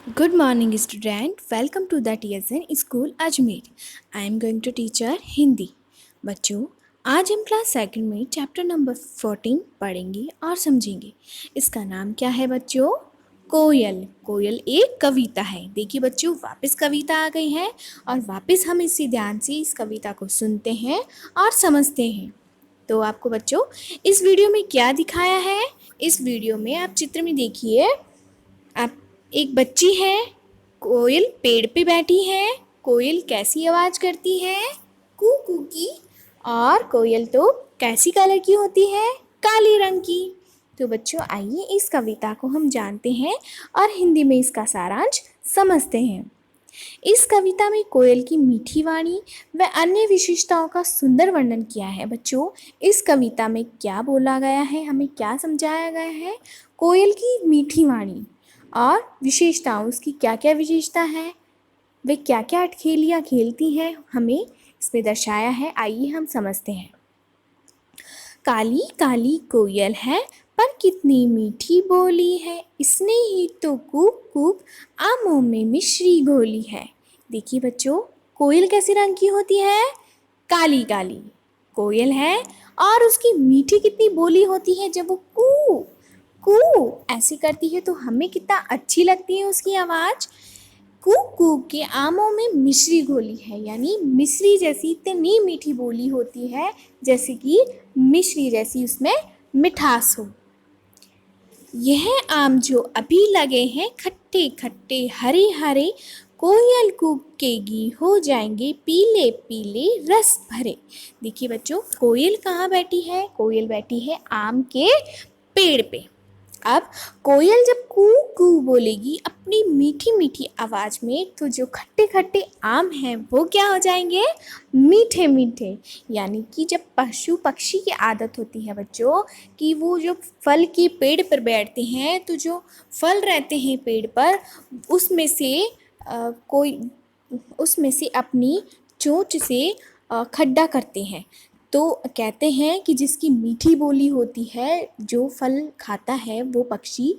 Good morning, student. Welcome to the TSN School Ajmer. I am going to teach our Hindi. बच्चों, आज हम class second में chapter number 14 पढ़ेंगे और समझेंगे. इसका नाम क्या है बच्चों? कोयल. कोयल एक कविता है. देखिए बच्चों, वापस कविता आ गई है और वापस हम इसी ध्यान से इस कविता को सुनते हैं और समझते हैं. तो आपको बच्चों इस वीडियो में क्या दिखाया है? इस वीडियो में आप चित्र में देखिए, आप एक बच्ची है, कोयल पेड़ पे बैठी है. कोयल कैसी आवाज़ करती है? कू कू की. और कोयल तो कैसी कलर की होती है? काले रंग की. तो बच्चों आइए इस कविता को हम जानते हैं और हिंदी में इसका सारांश समझते हैं. इस कविता में कोयल की मीठी वाणी व अन्य विशेषताओं का सुंदर वर्णन किया है. बच्चों, इस कविता में क्या बोला गया है, हमें क्या समझाया गया है? कोयल की मीठी वाणी और विशेषताओं, उसकी क्या क्या विशेषता है, वे क्या क्या अटखेलियाँ खेलती हैं, हमें इसमें दर्शाया है. आइए हम समझते हैं. काली काली कोयल है पर कितनी मीठी बोली है, इसने ही तो कूक कूक आमों में मिश्री घोली है. देखिए बच्चों, कोयल कैसे रंग की होती है? काली काली कोयल है और उसकी मीठी कितनी बोली होती है. जब वो कू कू ऐसे करती है तो हमें कितना अच्छी लगती है उसकी आवाज़. कूक कूक के आमों में मिश्री घोली है, यानी मिश्री जैसी इतनी मीठी बोली होती है जैसे कि मिश्री जैसी उसमें मिठास हो. यह आम जो अभी लगे हैं खट्टे खट्टे हरे हरे, कोयल कूकेगी हो जाएंगे पीले पीले रस भरे. देखिए बच्चों, कोयल कहाँ बैठी है? कोयल बैठी है आम के पेड़ पे. अब कोयल जब कू कू बोलेगी अपनी मीठी मीठी आवाज़ में, तो जो खट्टे खट्टे आम हैं वो क्या हो जाएंगे? मीठे मीठे. यानी कि जब पशु पक्षी की आदत होती है बच्चों कि वो जो फल के पेड़ पर बैठते हैं, तो जो फल रहते हैं पेड़ पर उसमें से अपनी चोंच से खड्डा करते हैं. तो कहते हैं कि जिसकी मीठी बोली होती है, जो फल खाता है वो पक्षी,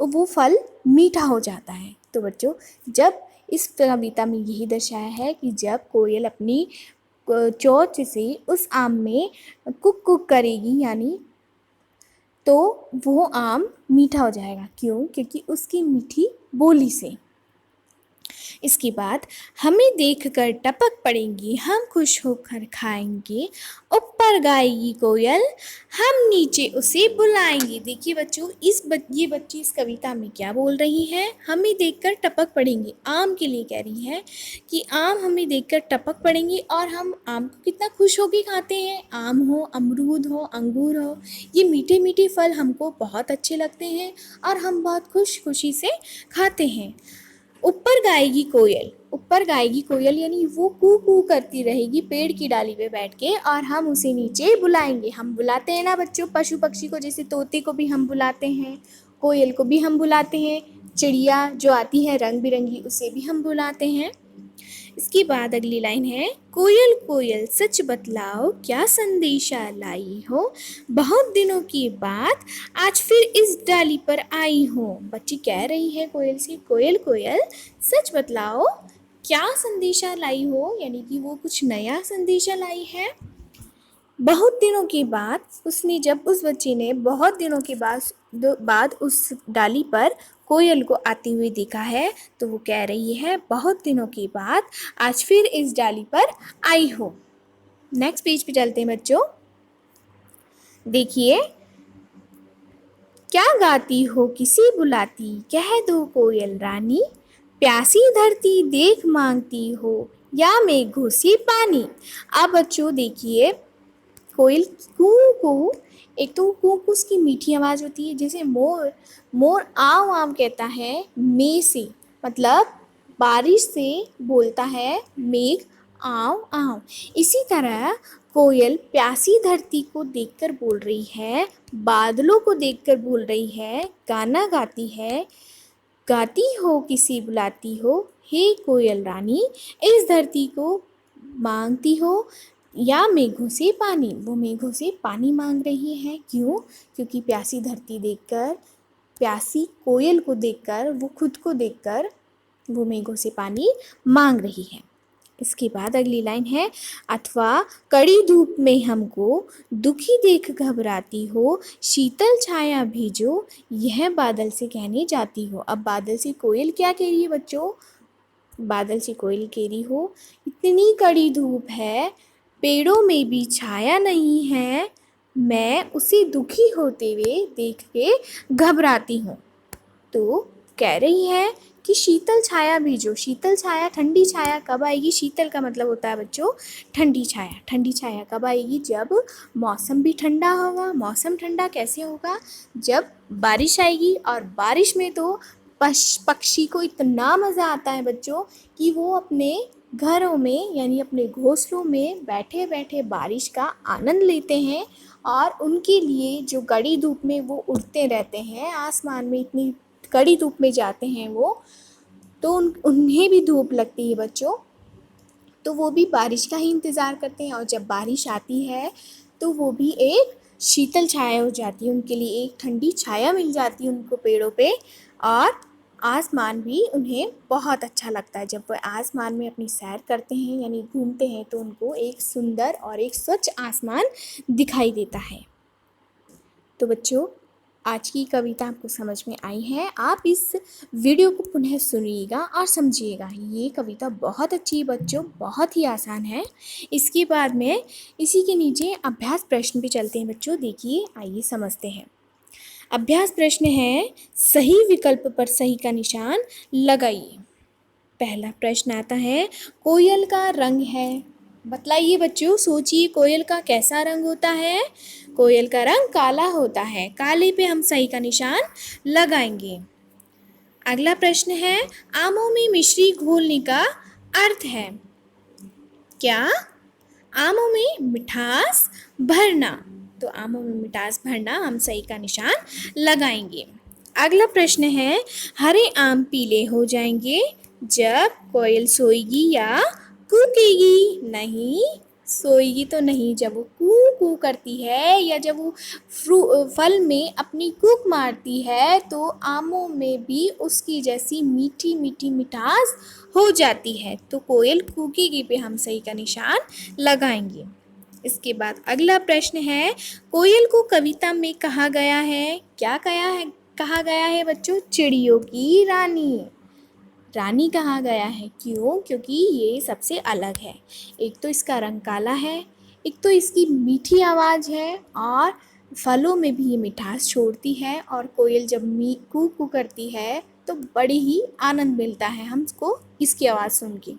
वो फल मीठा हो जाता है. तो बच्चों, जब इस कविता में यही दर्शाया है कि जब कोयल अपनी चोंच से उस आम में कुक कुक करेगी, यानी तो वो आम मीठा हो जाएगा. क्यों? क्योंकि उसकी मीठी बोली से. इसके बाद हमें देखकर टपक पड़ेंगी, हम खुश होकर खाएंगे, ऊपर गाएगी कोयल, हम नीचे उसे बुलाएंगे. देखिए बच्चों, ये बच्ची इस कविता में क्या बोल रही है? हमें देखकर टपक पड़ेंगी. आम के लिए कह रही है कि आम हमें देखकर टपक पड़ेंगी और हम आम को कितना खुश होकर खाते हैं. आम हो, अमरूद हो, अंगूर हो, ये मीठे मीठे फल हमको बहुत अच्छे लगते हैं और हम बहुत खुशी से खाते हैं. ऊपर गाएगी कोयल यानी वो कू कू करती रहेगी पेड़ की डाली पे बैठ के और हम उसे नीचे बुलाएंगे. हम बुलाते हैं ना बच्चों पशु पक्षी को, जैसे तोते को भी हम बुलाते हैं, कोयल को भी हम बुलाते हैं, चिड़िया जो आती है रंग बिरंगी उसे भी हम बुलाते हैं. इसके बाद अगली लाइन है, कोयल कोयल सच बतलाओ क्या संदेशा लाई हो, बहुत दिनों के बाद आज फिर इस डाली पर आई हो. बच्ची कह रही है कोयल से, कोयल कोयल सच बतलाओ क्या संदेशा लाई हो, यानी कि वो कुछ नया संदेशा लाई है. बहुत दिनों के बाद उस बच्ची ने बहुत दिनों के बाद उस डाली पर कोयल को आती हुई देखा है, तो वो कह रही है बहुत दिनों के बाद आज फिर इस डाली पर आई हो. नेक्स्ट पेज पे चलते हैं बच्चों. देखिए, क्या गाती हो किसे बुलाती, कह दो कोयल रानी, प्यासी धरती देख मांगती हो या मेघों से पानी. अब बच्चों देखिए, कोयल कू कू, एक तो कू कू उसकी मीठी आवाज़ होती है. जैसे मोर मोर आव आव कहता है मे से, मतलब बारिश से बोलता है मेघ आव आव. इसी तरह कोयल प्यासी धरती को देखकर बोल रही है, बादलों को देखकर बोल रही है, गाना गाती है. गाती हो किसी बुलाती हो, हे कोयल रानी, इस धरती को मांगती हो या मेघों से पानी. वो मेघों से पानी मांग रही है. क्यों? क्योंकि प्यासी धरती देखकर प्यासी कोयल को देखकर, वो खुद को देखकर वो मेघों से पानी मांग रही है। इसके बाद अगली लाइन है, अथवा कड़ी धूप में हमको दुखी देख घबराती हो, शीतल छाया भेजो यह बादल से कहने जाती हो। अब बादल से कोयल क्या कह रही है बच्चों? बादल से कोयल कह रही हो, इतनी कड़ी धूप है, पेड़ों में भी छाया नहीं है, मैं उसे दुखी होते हुए देख के घबराती हूँ। तो कह रही है कि शीतल छाया भेजो। शीतल छाया, ठंडी छाया कब आएगी? शीतल का मतलब होता है बच्चों ठंडी छाया। ठंडी छाया कब आएगी? जब मौसम भी ठंडा होगा। मौसम ठंडा कैसे होगा? जब बारिश आएगी, और बारिश में तो पक्षी को इतना मज़ा आता है बच्चों कि वो अपने घरों में यानी अपने घोंसलों में बैठे बैठे बारिश का आनंद लेते हैं। और उनके लिए जो कड़ी धूप में वो उड़ते रहते हैं आसमान में, इतनी कड़ी धूप में जाते हैं वो, तो उन्हें भी धूप लगती है बच्चों, तो वो भी बारिश का ही इंतज़ार करते हैं। और जब बारिश आती है तो वो भी एक शीतल छाया हो जाती है, उनके लिए एक ठंडी छाया मिल जाती है उनको पेड़ों पे। और आसमान भी उन्हें बहुत अच्छा लगता है। जब वो आसमान में अपनी सैर करते हैं यानी घूमते हैं तो उनको एक सुंदर और एक स्वच्छ आसमान दिखाई देता है। तो बच्चों, आज की कविता आपको समझ में आई है। आप इस वीडियो को पुनः सुनिएगा और समझिएगा। ये कविता बहुत अच्छी है बच्चों, बहुत ही आसान है। इसके बाद में इसी के नीचे अभ्यास प्रश्न भी चलते हैं बच्चों। देखिए, आइए समझते हैं। अभ्यास प्रश्न है, सही विकल्प पर सही का निशान लगाइए। पहला प्रश्न आता है, कोयल का रंग है। बतलाइए बच्चों, सोचिए कोयल का कैसा रंग होता है? कोयल का रंग काला होता है। काले पे हम सही का निशान लगाएंगे। अगला प्रश्न है, आमों में मिश्री घोलने का अर्थ है क्या? आमों में मिठास भरना। तो आमों में मिठास भरना हम सही का निशान लगाएंगे। अगला प्रश्न है, हरे आम पीले हो जाएंगे जब कोयल सोएगी या कूकेगी? नहीं, सोएगी तो नहीं। जब वो कू कू करती है या जब वो फल में अपनी कूक मारती है तो आमों में भी उसकी जैसी मीठी मीठी मिठास हो जाती है। तो कोयल कूकेगी पे हम सही का निशान लगाएंगे। इसके बाद अगला प्रश्न है, कोयल को कविता में कहा गया है क्या? कहा गया है बच्चों? चिड़ियों की रानी। रानी कहा गया है, क्यों? क्योंकि ये सबसे अलग है। एक तो इसका रंग काला है, एक तो इसकी मीठी आवाज़ है, और फलों में भी ये मिठास छोड़ती है। और कोयल जब कू कू करती है तो बड़ी ही आनंद मिलता है हमको इसकी आवाज़ सुन के।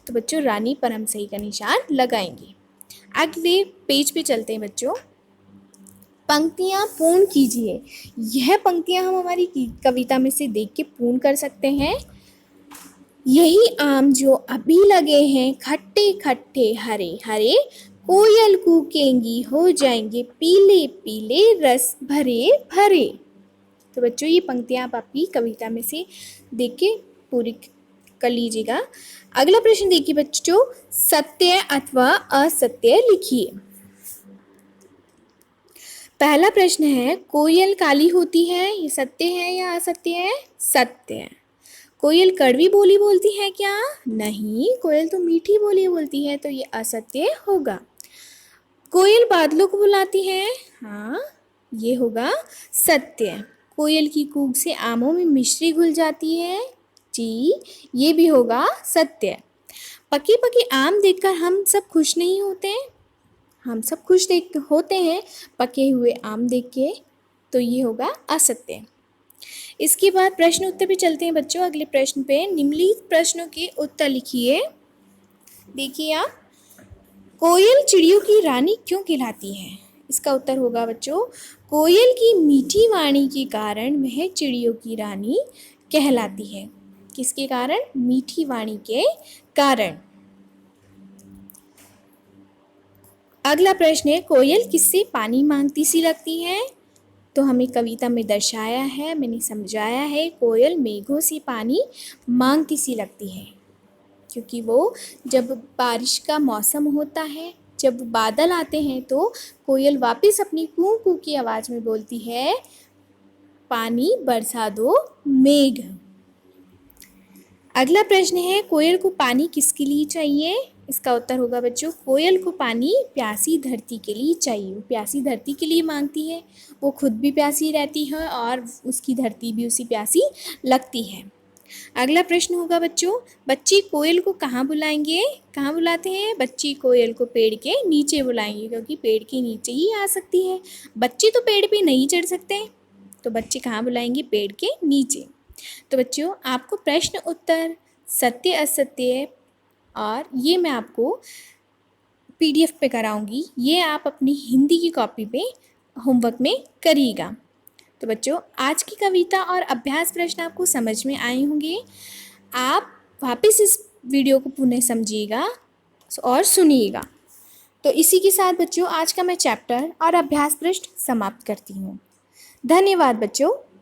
तो बच्चों, रानी पर हम सही का निशान लगाएंगे। अगले पेज पे चलते हैं बच्चों। पंक्तियाँ पूर्ण कीजिए। यह पंक्तियाँ हम हमारी कविता में से देख के पूर्ण कर सकते हैं। यही आम जो अभी लगे हैं खट्टे खट्टे हरे हरे, कोयल कूकेंगी हो जाएंगे पीले पीले रस भरे भरे। तो बच्चों, ये पंक्तियाँ आप आपकी कविता में से देख के पूरी कर लीजिएगा। अगला प्रश्न देखिए बच्चों, सत्य अथवा असत्य लिखिए। पहला प्रश्न है, कोयल काली होती है, ये सत्य है या असत्य है? सत्य है। कोयल कड़वी बोली बोलती है क्या? नहीं, कोयल तो मीठी बोली बोलती है, तो ये असत्य होगा। कोयल बादलों को बुलाती है, हाँ, ये होगा सत्य। कोयल की कूक से आमों में मिश्री घुल जाती है, जी, ये भी होगा सत्य। पके पके आम देखकर हम सब खुश नहीं होते? हम सब खुश होते हैं पके हुए आम देख के, तो ये होगा असत्य। इसके बाद प्रश्न उत्तर पे चलते हैं बच्चों। अगले प्रश्न पे निम्नलिखित प्रश्नों के उत्तर लिखिए। देखिए आप, कोयल चिड़ियों की रानी क्यों कहलाती है? इसका उत्तर होगा बच्चों, कोयल की मीठी वाणी के कारण वह चिड़ियों की रानी कहलाती है। किसके कारण? मीठी वाणी के कारण। अगला प्रश्न है, कोयल किससे पानी मांगती सी लगती है? तो हमें कविता में दर्शाया है, मैंने समझाया है, कोयल मेघों से पानी मांगती सी लगती है, क्योंकि वो जब बारिश का मौसम होता है, जब बादल आते हैं तो कोयल वापस अपनी कू कू की आवाज़ में बोलती है पानी बरसा दो मेघ। अगला प्रश्न है, कोयल को पानी किसके लिए चाहिए? इसका उत्तर होगा बच्चों, कोयल को पानी प्यासी धरती के लिए चाहिए। वो प्यासी धरती के लिए मांगती है, वो खुद भी प्यासी रहती है और उसकी धरती भी उसी प्यासी लगती है। अगला प्रश्न होगा बच्चों, बच्चे कोयल को कहाँ बुलाएंगे? कहाँ बुलाते हैं? बच्चे कोयल को पेड़ के नीचे बुलाएंगे, क्योंकि पेड़ के नीचे ही आ सकती है। बच्चे तो पेड़ पे नहीं चढ़ सकते, तो बच्चे कहाँ बुलाएंगे? पेड़ के नीचे। तो बच्चों, आपको प्रश्न उत्तर, सत्य असत्य और ये मैं आपको PDF पे कराऊंगी, ये आप अपनी हिंदी की कॉपी पे होमवर्क में करिएगा। तो बच्चों, आज की कविता और अभ्यास प्रश्न आपको समझ में आए होंगे। आप वापस इस वीडियो को पुनः समझिएगा और सुनिएगा। तो इसी के साथ बच्चों, आज का मैं चैप्टर और अभ्यास प्रश्न समाप्त करती हूँ। धन्यवाद बच्चों।